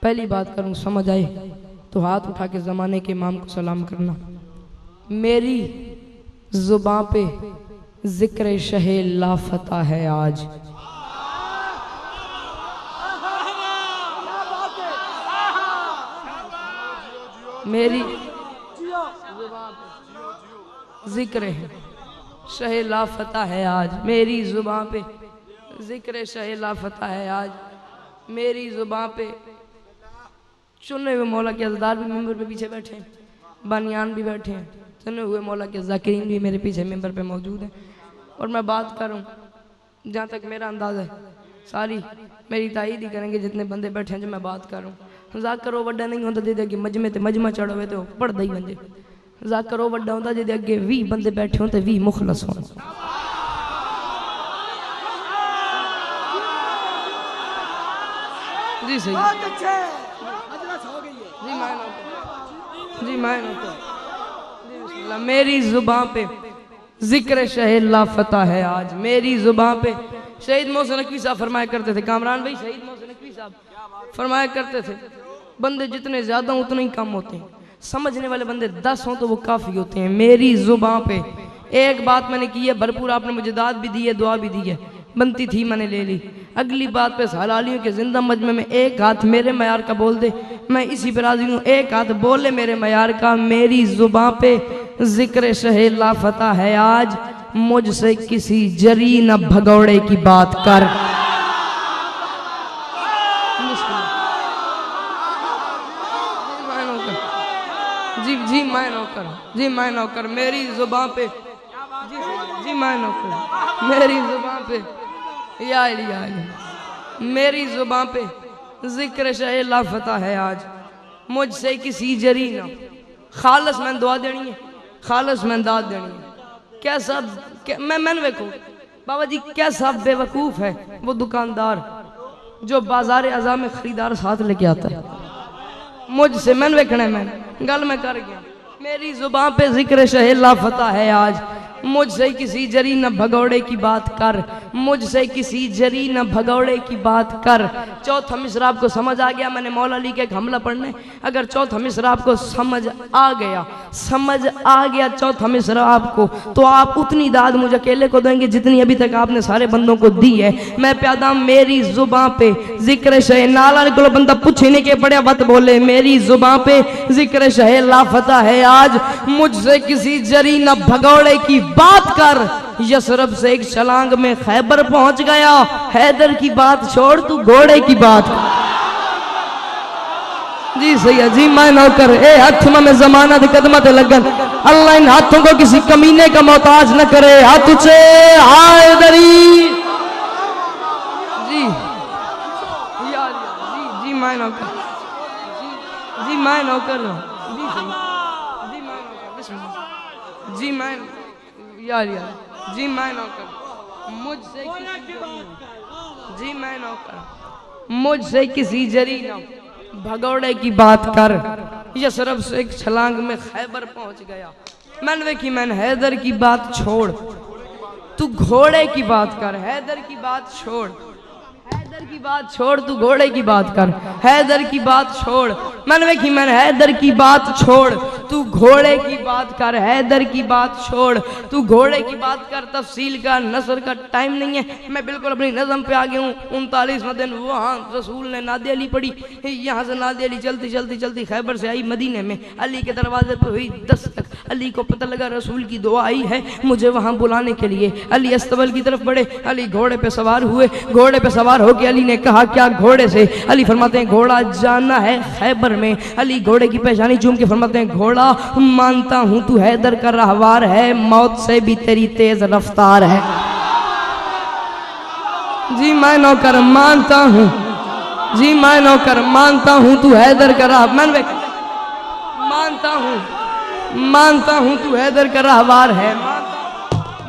पहली बात करूं, समझ आए तो हाथ उठा के ज़माने के इमाम को सलाम करना। मेरी ज़ुबां पे ज़िक्र शहे लाफता है आज। मेरी ज़ुबां पे ज़िक्र शहे लाफता है आज। मेरी ज़ुबां पे ज़िक्र शहे लाफता है आज। मेरी ज़ुबां पे चुने हुए मौला के अज़दार भी मेंबर पे पीछे बैठे हैं, बानियान भी बैठे हैं, चुने हुए मौला के ज़ाकिरीन भी मेरे पीछे मेंबर पे मौजूद हैं। और मैं बात करूं, जहाँ तक मेरा अंदाज़ है सारी मेरी ताईद ही करेंगे जितने बंदे बैठे हैं जो मैं बात करूँ। ज़ाकर वड्डा नहीं होता जिदे अगे मजमे ते मजमा चढ़ो तो पढ़दा ही बंजे। ज़ाकर वड्डा होता जिदे अगे 20 बंदे बैठे हो तो 20 मुखलस हो। जी सही जी मैं मेरी ज़ुबां पे ज़िक्र शहे लाफता है आज। मेरी ज़ुबां पे शहीद मोहसिन नकवी साहब फरमाया करते थे, कामरान भाई शहीद मोहसिन नकवी साहब फरमाया करते थे, बंदे जितने ज़्यादा उतने ही कम होते हैं, समझने वाले बंदे 10 हों तो वो काफ़ी होते हैं। मेरी ज़ुबां पे एक बात मैंने की है भरपूर, आपने मुझे दाद भी दी है, दुआ भी दी है, बनती थी मैंने ले ली। अगली बात पे हलालियों के जिंदा मजमे में एक हाथ मेरे मयार का बोल दे, मैं इसी पर राजी हूँ, एक हाथ बोले मेरे मयार का। मेरी ज़ुबां पे ज़िक्र शहे लाफता है आज, मुझसे किसी जरी न भगौड़े की बात कर। जी मैं नौकर, जी मैं नौकर। मेरी ज़ुबां पे जी मैं नौकर। मेरी ज़ुबां पे या मेरी ज़ुबां पे ज़िक्र शहे लाफता है आज, मुझसे किसी जरी ना। खालस मैंने दुआ देनी है, खालस मैंने दाद देनी है। क्या सब मैंने देखो बाबा जी क्या सब बेवकूफ़ है वो दुकानदार जो बाजार अज़ा में खरीदार साथ लेके आता है। मुझसे मैंने देखना है, मैं गल में कर गया। मेरी ज़ुबां पे ज़िक्र शहे लाफता है आज, मुझसे किसी जरी न भगौड़े की बात कर, मुझसे किसी जरी न भगौड़े की बात कर। चौथा मिसरा आपको समझ आ गया, मैंने मौला अली के एक हमला पढ़ने, अगर चौथा मिसरा आपको समझ आ गया चौथा मिसरा आपको, तो आप उतनी दाद मुझे अकेले को देंगे जितनी अभी तक आपने सारे बंदों को दी है। मैं प्यादा मेरी ज़ुबां पे ज़िक्र शहे नाला को बंदा पूछने के पड़े बात बोले। मेरी ज़ुबां पे ज़िक्र शहे लाफता है आज, मुझसे किसी जरी न भगौड़े की बात कर। यसरब से एक छलांग में खैबर पहुंच गया, हैदर की बात छोड़ तू घोड़े की बात। जी सही है, जी मैं नौकर। ए हाथ में जमाना दे कदम ते लगन, अल्लाह इन हाथों को किसी कमीने का मोहताज न करे। हाथ उचे हैदरी। जी जी मैं नौकर, जी मैं नौकर। जी सही, जी मैं नौकर। जी मैं यार जी मैं नौकर। मुझसे जी मैं नौकर, मुझसे किसी जरी न भगौड़े की बात कर। यसरब से एक छलांग में खैबर पहुंच गया। मैंने देखी मैंने हैदर की बात छोड़ तू घोड़े की बात कर। हैदर की बात छोड़, हैदर की बात छोड़ तू घोड़े की बात कर। हैदर की बात छोड़, मैंने देखी मैंने हैदर की बात छोड़ तू घोड़े की बात कर। हैदर की बात छोड़ तू घोड़े की बात कर। तफसील का नसर का टाइम नहीं है, मैं बिल्कुल अपनी नज़म पे आ गया हूँ। 39वें दिन वहाँ रसूल ने नादे अली पढ़ी, यहाँ से नादे अली चलती चलती चलती खैबर से आई मदीने में। अली के दरवाजे पर हुई दस्तक, अली को पता लगा रसूल की दुआ आई है मुझे वहाँ बुलाने के लिए। अली अस्तबल की तरफ बढ़े, अली घोड़े पे सवार हुए। घोड़े पे सवार होकर अली ने कहा क्या घोड़े से? अली फरमाते हैं घोड़ा जाना है खैबर में। अली घोड़े की पेशानी चूम के फरमाते हैं घोड़ा मानता हूं तू हैदर का रहवार है, मौत से भी तेरी तेज रफ्तार है। जी मैं नौकर मानता हूं, जी मैं नौकर मानता हूं तू हैदर का राह मानता हूं तू हैदर का रहवार है।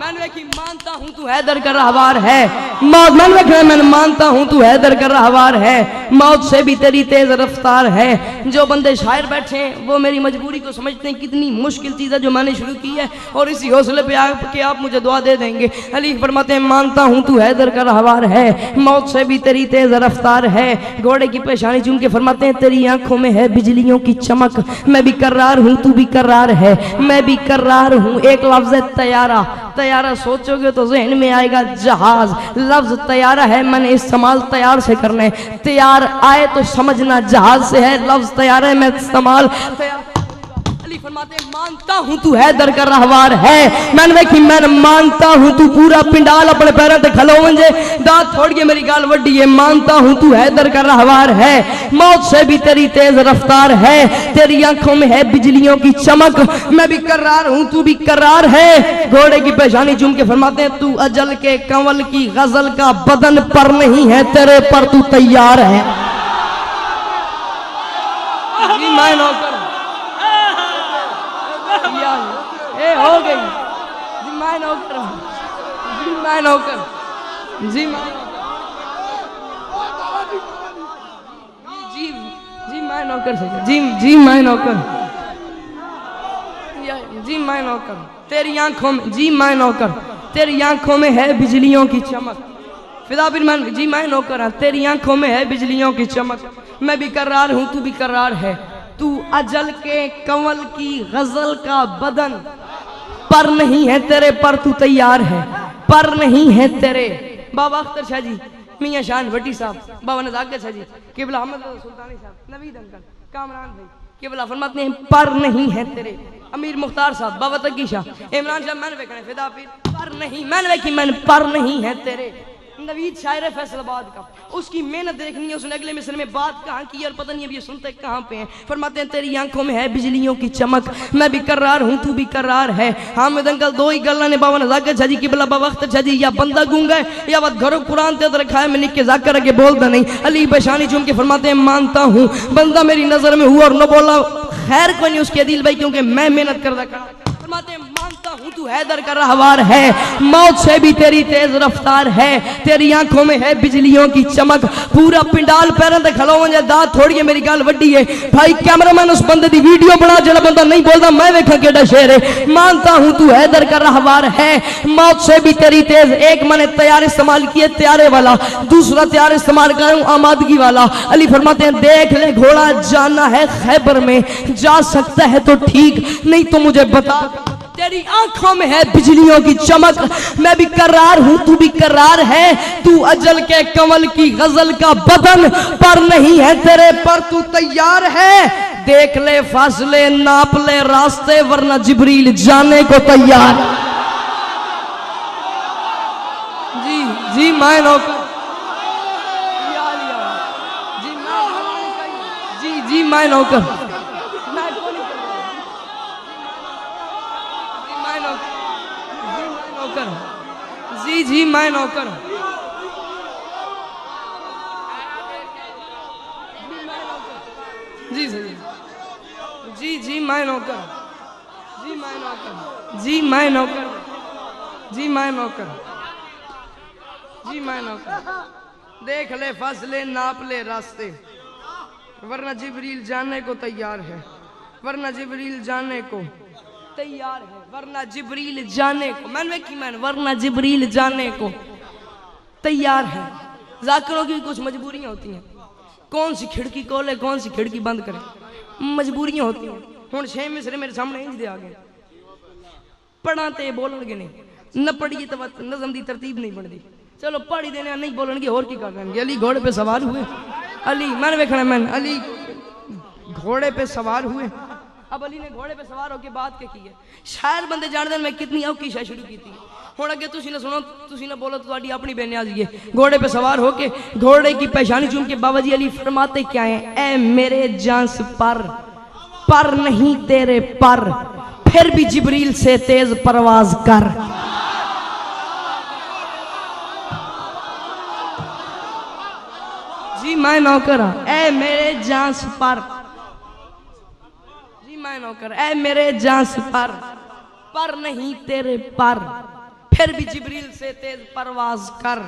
मैंने देखी मानता हूँ तू हैदर का रहवार है मौत। मैंने देखा मैं मानता हूँ तू हैदर का रहवार है मौत से भी तेरी तेज रफ्तार है। जो बंदे शायर बैठे हैं वो मेरी मजबूरी को समझते हैं कितनी मुश्किल चीज़ है जो मैंने शुरू की है और इसी हौसले पे आके आप मुझे दुआ दे देंगे। अली फरमाते हैं मानता हूँ तू हैदर का रहवार है मौत से भी तेरी तेज रफ्तार है। घोड़े की पेशानी चूम के फरमाते हैं तेरी आंखों में है बिजलियों की चमक। मैं भी कर्रार हूँ तू भी कर्रार है मैं भी कर्रार हूँ। एक लफ्ज है तैयारा। तैयारा सोचोगे तो जहन में आएगा जहाज। लफ्ज तैयारा है मैंने इस्तेमाल तैयार से करना है। तैयार आए तो समझना जहाज से है। लफ्ज तैयार है मैं इस्तेमाल अली फरमाते मानता हूँ तू हैदर का रहवार है। मैंने देखी मैं मानता हूँ तू पूरा पिंडाल अपने पैरों पे खलो वंजे दांत फोड़ के मेरी गाल वड्डी है। मानता हूँ तू हैदर का रहवार है मौत से भी तेरी तेज रफ्तार है। तेरी आंखों में है बिजलियों की चमक। मैं भी कर्रार हूँ तू भी कर्रार है। घोड़े की पेशानी चूम के फरमाते हैं तू अजल के कंवल की गजल का बदन पर नहीं है तेरे पर तू तैयार है। जी मैं नौकर ए हो गई जी मैं नौकर जी मैं नौकर जी मैं जी जी मैं नौकर से जी मैं नौकर जी मैं नौकर तेरी आंखों में जी मैं नौकर तेरी आंखों में है बिजलियों की चमक। फिदा बिन मैं जी मैं नौकर हाँ तेरी आंखों में है बिजलियों की चमक। मैं भी कर्रार हूँ तू भी कर्रार है। तू अजल के कंवल की गजल का बदन पर नहीं है तेरे पर तू तैयार है पर नहीं है तेरे। बाबा अख्तर शाह जी मियां शान भट्टी साहब बाबा नज़ाकत शाह जी किबला अहमद सुल्तानी साहब नवीद अंकल कामरान भाई किबला फरमाते हैं पर नहीं है तेरे। अमीर मुख्तार साहब बाबा तकी शाह इमरान शाह मैंने देखा फिदा पीर पर नहीं मैंने देखी मैंने पर नहीं है तेरे। नवीद शायर फैसलाबाद का उसकी मेहनत देखनी है। उसने अगले मिसर में बात कहाँ की और पता नहीं अब ये सुनते कहाँ पे हैं। फरमाते हैं तेरी आंखों में है बिजलियों की चमक। मैं भी कर्रार हूँ तू भी कर्रार है। हामिद अंकल दो ही गल्ला ने बाबा नज़ाकत शाह जी की बला बाबा अख्तर शाह जी या बंदा गूंगा है या वह घरों कुरान ते रखा है मैं लिख के जाकर के बोलता नहीं। अली पेशानी चूम के फरमाते हैं मानता हूँ बंदा मेरी नजर में हुआ और न बोला खैर कोई नहीं उसके दिल भाई क्योंकि मैं मेहनत कर रखा। फरमाते मानता हूँ तू हैदर का रहवार है मौत से भी तेरी तेज रफ्तार है। तेरी आंखों में है बिजलियों की चमक। पूरा पिंडाल पैरों ते खलो वंजे दांत थोड़ी मेरी गाल वड्डी है। भाई कैमरामैन उस बंदे दी वीडियो बना जड़ा बंदा नहीं बोलता मैं देखा केड़ा शेर है। मानता हूँ तू हैदर का रहवार है मौत से भी तेरी तेज। एक मैंने तैयार इस्तेमाल किए त्यारे वाला दूसरा तैयार इस्तेमाल करूँ आमादगी वाला। अली फरमाते हैं देख ले घोड़ा जाना है खैबर में जा सकता है तो ठीक नहीं तो मुझे बता। तेरी आंखों में है बिजलियों की चमक। मैं भी कर्रार हूँ तू भी कर्रार है। तू अजल के कंवल की गजल का बदन पर नहीं है तेरे पर तू तैयार है। देख ले फासले नाप ले रास्ते वरना जिब्रील जाने को तैयार। जी जी मैं नौकर जी जी मैं नौकर जी जी मैं नौकर जी सही जी जी मैं नौकर जी मैं नौकर जी मैं नौकर जी मैं नौकर जी मैं नौकर। देख ले फसले नाप ले रास्ते वरना जिब्रील जाने को तैयार है वरना जिब्रील जाने को तैयार है वरना जिब्रील जाने को। मैंने वरना जिब्रील जाने को तैयार है। जाकिरों की कुछ मजबूरियां होती हैं। कौन सी खिड़की खोले कौन सी खिड़की बंद करे मजबूरियां होती हैं। हुण 6 मिसरे मेरे सामने इंज दे आ गए पढ़ा ते बोलणगे नहीं न पढ़िए तो नज़म दी तरतीब नहीं बनती। चलो पढ़ी देने नहीं बोलणगे और की कर। अली घोड़े पे सवार हुए अली मैंने वेखना मैंने अली घोड़े पे सवार हुए। अब अली ने घोड़े पे सवार होकर बात क्या की है शायद बंदे जान दें मैं कितनी औखी शय शुरू की थी। हुण अगे तुसी ना सुनो तुसी ना बोलो तो तुहाडी अपनी बेनियाज़गी है। घोड़े पे सवार होके घोड़े की पेशानी चूम के बाबा जी अली फरमाते क्या है ए मेरे जांस पर नहीं तेरे पर फिर भी जिब्रील से तेज परवाज कर। जी मैं नौकर ए मेरे जांस पर मैं नौकर ए मेरे जांस पर नहीं तेरे पर फिर भी जिब्रील से तेज परवाज कर,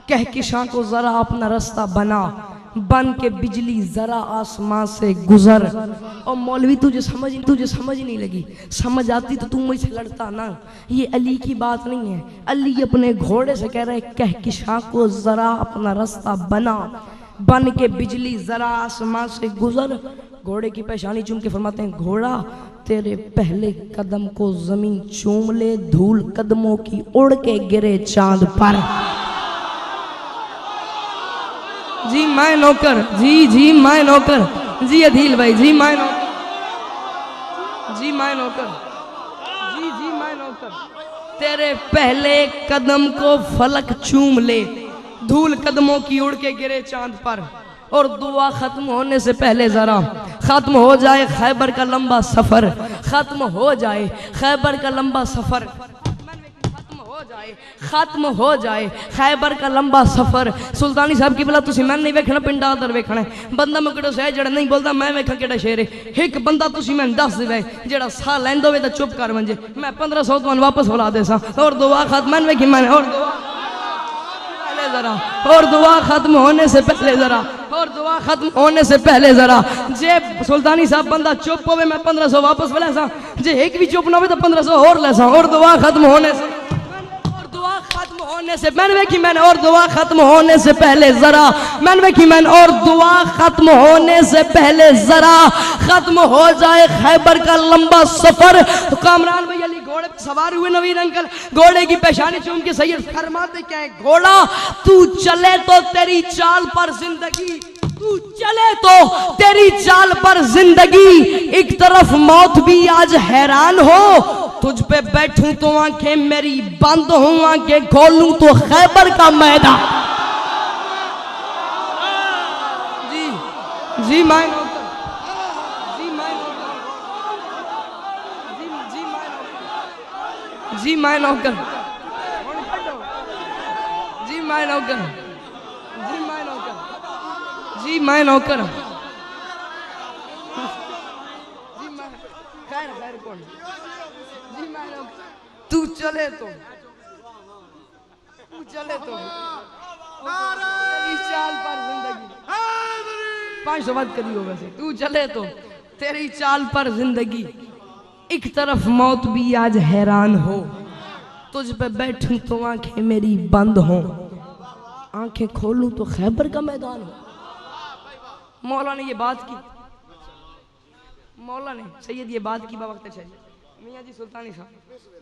कहकशां को जरा अपना रास्ता बना, बन के बिजली जरा आसमां से गुजर। और मौलवी तुझे समझ नहीं लगी, समझ आती तो तू मुझसे लड़ता ना। ये अली की बात नहीं है, अली अपने घोड़े से कह रहे कहकशां को जरा अपना रास्ता बना, बन के बिजली जरा आसमां से गुजर। घोड़े की पेशानी चूम के फरमाते हैं घोड़ा तेरे पहले कदम को जमीन चूम ले, धूल कदमों की उड़ के गिरे चांद पर। जी मैं नौकर, जी मैं नौकर, जी अधील भाई, जी मैं नौकर, जी मैं नौकर, जी मैं नौकर। तेरे पहले कदम को फलक चूम ले, धूल कदमों की उड़ के गिरे चांद पर। और दुआ खत्म होने से पहले जरा खत्म हो जाए खैबर का लंबा सफर, खत्म हो जाए खैबर का लंबा सफर, खत्म हो जाए खैबर का लंबा सफर। सुल्तानी साहब की बिला तुसी मैं नहीं वेखना, पिंडा अंदर वेखना है। बंदा मैं किड़ो सह जड़ा नहीं बोलता, मैं वेखा किड़ा शेर है। एक बंदा तुसी मैं दस दे जेड़ा साह लैंदा होवे तां चुप कर मंजे, मैं 1500 तुहानू वापस बुला देसा। और दुआ खत्म मैं वेखी मैंने, और दुआ जरा, और दुआ खत्म होने से पहले जरा, और दुआ खत्म होने से पहले जरा। जे सुल्तानी साहब बंदा चुप होवे मैं 1500 वापस लेसा, जे एक भी चुप ना हो तो 1500 और लेसा। और दुआ खत्म होने से, मैंने वेखी मैंने, और दुआ खत्म होने से पहले जरा, मैंने वेखी मैंने, और दुआ खत्म होने से पहले जरा खत्म हो जाए खैबर का लंबा सफर। तो कामरान भाई अली घोड़े पर सवार हुए, नवीन अंकल घोड़े की पेशानी चूम के सैयद फरमाते क्या है, घोड़ा तू चले तो तेरी चाल पर जिंदगी, तू चले तो तेरी चाल पर जिंदगी, एक तरफ मौत भी आज हैरान हो, तुझ पे बैठूं तो आंखें मेरी बंद हों, आंखें खोलूं तो खैबर का मैदान। जी मैं नौकर, जी मैं नौकर, जी मैं नौकर, जी मैं नौकर, जी मैं नौकर, जी मैं नौकर, जी मैं खैर खैर कौन, जी मैं नौकर। तू चले तो, तू चले तो तेरी चाल पर जिंदगी, 500 बात करी हो वैसे, तू चले तो तेरी चाल पर जिंदगी, एक तरफ मौत भी आज हैरान हो, तुझ पे बैठूं तो आंखें मेरी बंद हो, आंखें खोलूं तो खैबर का मैदान हो। मौला ने ये बात की, मौला ने सैयद ये बात की बावक्त चाहिए मियाँ जी सुल्तानी साहब,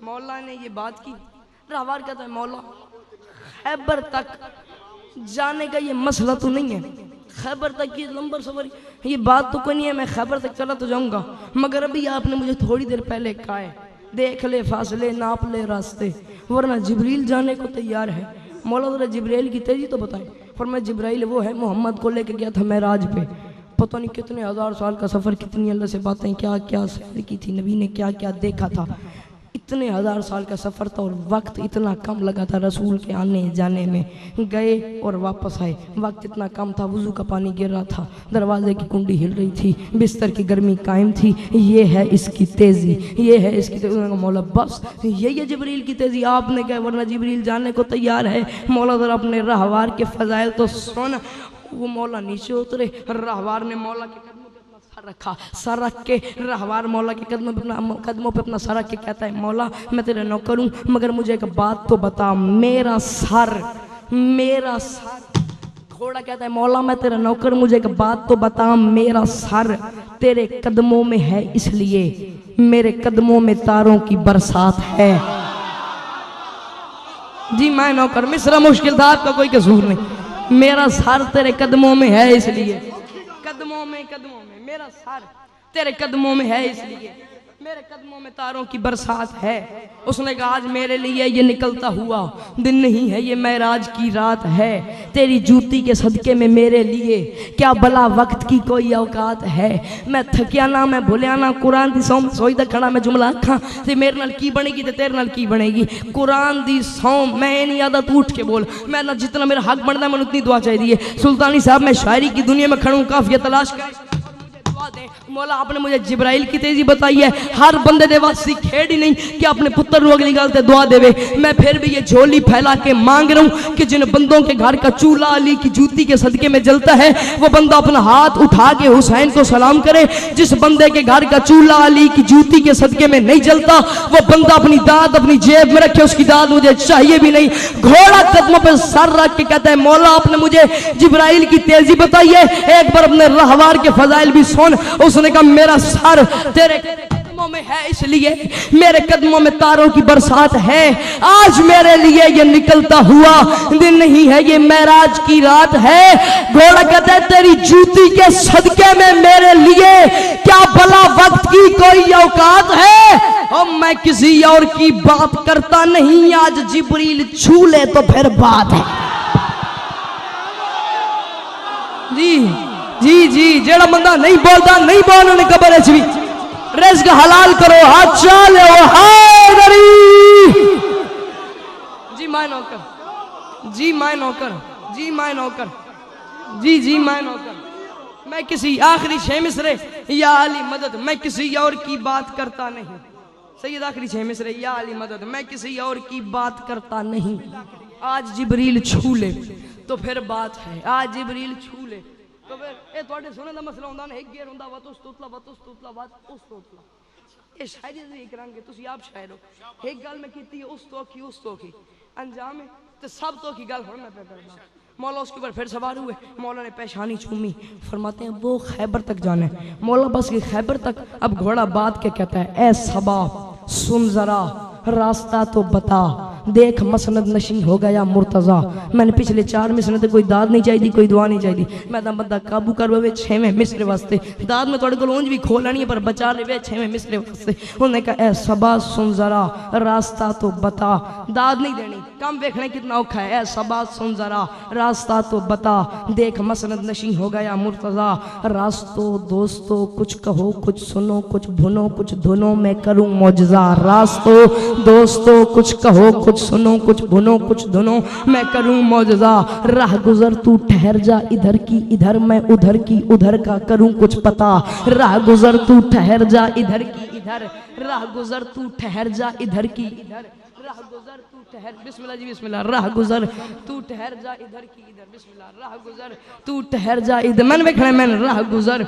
मौला ने ये बात की। रहवार कहता है मौला खैबर तक जाने का ये मसला तो नहीं है, खैबर तक ये लंबा सफर, ये बात तो कोई नहीं है, मैं खैबर तक चला तो जाऊंगा, मगर अभी आपने मुझे थोड़ी देर पहले कहा है देख ले फासले नाप ले रास्ते, वरना जिब्रील जाने को तैयार है। मौला जरा जिब्राइल की तेजी तो बताए। पर मैं जिब्राइल वो है मोहम्मद को लेके गया था महराज पे, पता नहीं कितने हजार साल का सफ़र, कितनी अल्लाह से बातें क्या क्या सैर की थी, नबी ने क्या क्या देखा था, इतने हजार साल का सफ़र था और वक्त इतना कम लगा था रसूल के आने जाने में, गए और वापस आए वक्त इतना कम था, वज़ू का पानी गिर रहा था, दरवाजे की कुंडी हिल रही थी, बिस्तर की गर्मी कायम थी, ये है इसकी तेज़ी, ये है इसकी तेज़ी। मौला बस यही है जिब्रील की तेज़ी, आपने कहा वरना जिब्रील जाने को तैयार है। मौला जरा अपने रहवार के फ़ज़ाइल तो सुन। वो मौला नीचे उतरे, रहवार ने मौला के रखा, सर रख के रहवार मौला के कदमों पे अपना सर रख के कहता है मौला मैं तेरा नौकर हूँ, मगर मुझे एक बात तो बता, मेरा सर, मेरा सर। घोड़ा कहता है मौला मैं तेरा नौकर, मुझे एक बात तो बता, मेरा सर तेरे कदमों में है इसलिए मेरे कदमों में तारों की बरसात है। जी मैं नौकर, मिसरा मुश्किल था, आपका कोई कसूर नहीं, मेरा सर तेरे कदमों में है इसलिए, कदमों में मेरा सर तेरे कदमों में है इसलिए मेरे कदमों में तारों की बरसात है। उसने कहा आज मेरे लिए ये निकलता हुआ दिन नहीं है, ये महराज की रात है, तेरी जूती के सदके में मेरे लिए क्या भला वक्त की कोई औकात है। मैं थकिया ना, मैं भुलिया ना, कुरान दी सौं सोई दा खड़ा मैं जुमला आखा ते मेरे नाल की बनेगी ते तेरे नाल की बनेगी। कुरान दी सौं मैं नहीं आता, तू उठ के बोल, मैं ना जितना मेरा हक बनता है मैंने उतनी दुआ चाहिए। सुल्तानी साहब मैं शायरी की दुनिया में खड़ूँ, काफिया तलाश कर मौला आपने मुझे जिब्राइल की तेजी बताई है। हर बंदे दे वास्ते खेड़ ही नहीं कि अपने पुत्र को अगली गल ते दुआ देवे। मैं फिर भी ये झोली फैला के मांग रहा हूँ कि जिन बंदों के घर का चूल्हा अली की जूती के सदके में जलता है वो बंदा अपना हाथ उठा के हुसैन को सलाम करे। जिस बंदे के घर का चूल्हा अली की जूती के सदके में नहीं जलता वो बंदा अपनी दाद अपनी जेब में रखे, उसकी दाद मुझे चाहिए भी नहीं। घोड़ा कदमों पर सर रख के कहता है मौला आपने मुझे जिब्राइल की तेजी बताई है, एक बार अपने रहवार के फजाइल भी सुन। उसने कहा मेरा सर तेरे कदमों में है इसलिए मेरे कदमों में तारों की बरसात है। आज मेरे लिए ये निकलता हुआ दिन नहीं है, ये मेराज की रात है। घोड़ा कहता है तेरी जूती के सदके में मेरे लिए क्या भला वक्त की कोई औकात है। और मैं किसी और की बात करता नहीं, आज जिब्रील छू ले तो फिर बात है। जी जी जी जेड़ा बंदा नहीं बोलता नहीं बोलने कबर है भी रिज़्क हलाल करो हाथ चाले जी मैं नौकर जी मैं नौकर जी मैं नौकर जी जी मैं नौकर। मैं किसी आखिरी छह मिसरे या अली मदद, मैं किसी और की बात करता नहीं। सैयद आखिरी छह मिसरे या अली मदद, मैं किसी और की बात करता नहीं। आज जिब्रील छू ले तो फिर बात है, आज जिब्रील छू ले तो फिर ये थोड़े सुने का मसला होंदा ना। एक गेर होंदा वतुस तुतला वतुस तुतला वतुस तुतला, ये शायरी दी करांगे तुसी आप शायर हो। एक गल मैं कीती है उस तो की अंजाम है तो सब तो की गल हुन मैं पे करदा। मौला उसके ऊपर फिर सवार हुए, मौला ने पेशानी चूमी, फरमाते हैं वो खैबर तक जाना है। मौला बस ये खैबर तक। अब घोड़ा बात के कहता है ए सबा सुन जरा रास्ता तो बता, देख मसनद नशी हो गया मुर्तजा। मैंने पिछले 4 मिसरे कोई दाद नहीं चाहिए कोई दुआ नहीं चाहिए। मैं तो बंदा काबू कर वे 6वें मिसरे वास्ते दाद में थोड़े को ऊंज भी खो लेनी है पर बचा ले 6वें मिसरे वास्ते। उन्होंने कहा ए सबा सुन जरा रास्ता तो बता, दाद नहीं देनी कम देखने कितना औखा है। ए सबा सुन जरा रास्ता तो बता, देख मसनद नशी हो गया मुर्तजा। रास्तों दोस्तों कुछ कहो कुछ सुनो कुछ भुनो कुछ धुनो मैं करूं मौजजा। रास्तों दोस्तों कुछ कहो कुछ सुनो कुछ भुनो कुछ धुनो मैं करूं मौजजा। राह गुजर तू ठहर जा इधर की इधर मैं उधर की उधर का करूं कुछ पता। राह गुजर तू ठहर जा इधर की इधर, राह गुजर तू ठहर जा इधर की इधर, राह गुजर तू ठहर बिस्मिल्लाह जी बिस्मिल्लाह। राह गुजर तू ठहर जा इधर की इधर बिस्मिल्लाह। राह गुजर तू ठहर जा इधर मैंने देखना मैंने राह गुजर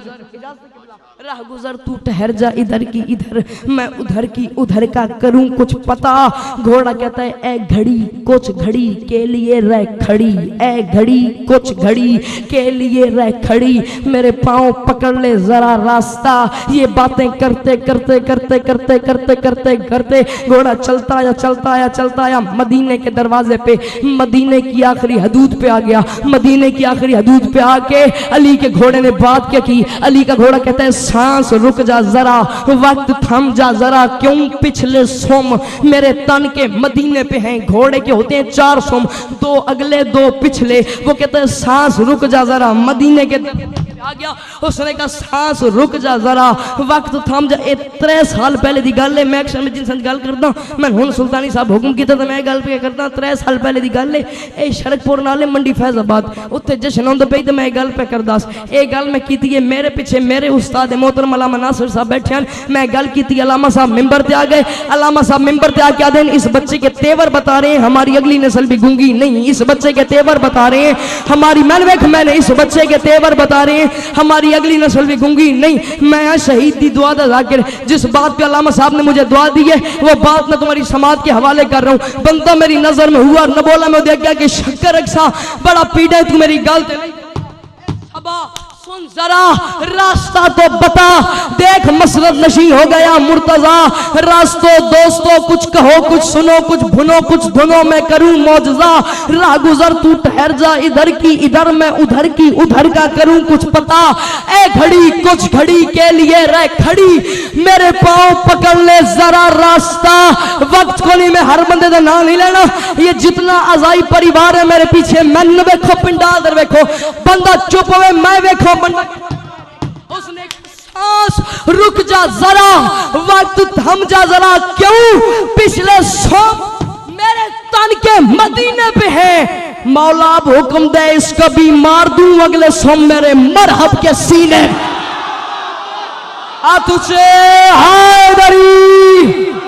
राह गुजर तू ठहर जा इधर की इधर मैं उधर की उधर का करूं कुछ पता। घोड़ा कहता है ए घड़ी कुछ घड़ी के लिए रह खड़ी, ए घड़ी कुछ घड़ी के लिए रह खड़ी। मेरे पाँव पकड़ ले जरा रास्ता। ये बातें करते करते करते करते करते करते करते घोड़ा चलता आया चलता आया चलता आया मदीने के दरवाजे पे, मदीने की आखिरी हदूद पे आ गया। मदीने की आखिरी हदूद पे आके अली के घोड़े ने बात क्या की। अली का घोड़ा कहता है सांस रुक जा जरा, वक्त थम जा जरा, क्यों पिछले सोम मेरे तन के मदीने पे हैं। घोड़े के होते हैं 4 सोम, 2 अगले 2 पिछले। वो कहते हैं सांस रुक जा जरा, मदीने के आ गया। उसने कहा सांस रुक जा जरा, वक्त थम जा। 3 साल पहले दी गल है, मैं अक्सर में जिनसे गल करदा मैं हुन सुल्तानी साहब हुक्म कीता तो मैं गल पे करदा। 3 साल पहले दी गल है, ए सड़कपुर नाले मंडी फैजाबाद उत्ते जश्न होंदा पे ते मैं गल पे करदास। ए गल मैं कीती है मेरे पीछे मेरे उस्ताद मोहतरम अल्लामा नासिर साहब बैठे हैं। मैं गल कीती, अल्लामा साहब मिंबर पे आ गए। अल्लामा साहब मिंबर पे आके आदे इस बच्चे के तेवर बता रहे हैं हमारी अगली नस्ल भी गूंगी नहीं। इस बच्चे के तेवर बता रहे हैं हमारी मैंने इस बच्चे के तेवर बता रहे हैं हमारी अगली नस्ल भी गूंगी नहीं। मैं शहीद दी दुआ दा जाकिर, जिस बात पे अल्लामा साहब ने मुझे दुआ दी है वो बात मैं तुम्हारी समाज के हवाले कर रहा हूँ। बंदा मेरी नजर में हुआ न बोला, मैं देख गया कि शक्कर रखसा बड़ा पीड़े तू मेरी गल ते नहीं। सुन जरा रास्ता तो बता, देख मसरत नशी हो गया मुर्तजा। रास्तों दोस्तों कुछ कहो कुछ सुनो कुछ भुनो कुछ धुनो मैं करूं मौजजा। राह गुजर तू ठहर जा इधर की इधर मैं उधर की उधर का करूं कुछ पता। ए घड़ी कुछ घड़ी के लिए रह खड़ी, मेरे पाँव पकड़ ले जरा रास्ता। वक्त को नहीं मैं हर बंदे का नाम नहीं लेना। ये जितना अजाई परिवार है मेरे पीछे मैन वेखो पिंडाल वेखो, बंदा चुप हुए मैं वेखो। उसने सांस रुक जा जरा, वक्त थम जा जरा, क्यों पिछले सोम मेरे तन के मदीने पे है। मौला अब हुक्म दे इसको भी मार दूं अगले सोम मेरे मरहब के सीने। हाथ ऊंचे, हैदरी